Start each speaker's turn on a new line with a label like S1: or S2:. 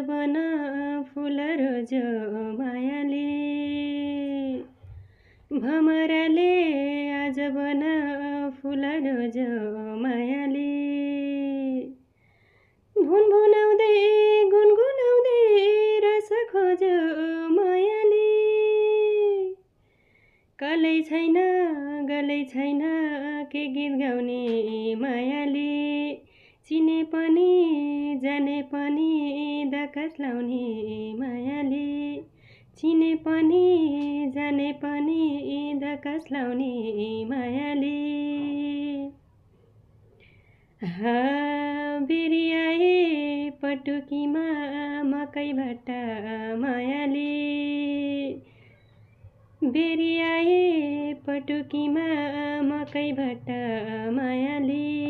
S1: बन फुल रोज मायाले भमराले आज बन फुल रोज मायाले भुनभुनाउँदै गुनगुनाउँदै रस खोज मायाले कलै छैन गलै छैन के गीत गाउने मायाले चिने पनि जाने पनि दकास लाउने मायाले चिने पनि जाने पनि दकास लाउने मायाले बेरियाए पटुकीमा मकै भट्टा मायाले बेरियाए पटुकीमा मकै भट्टा मायाले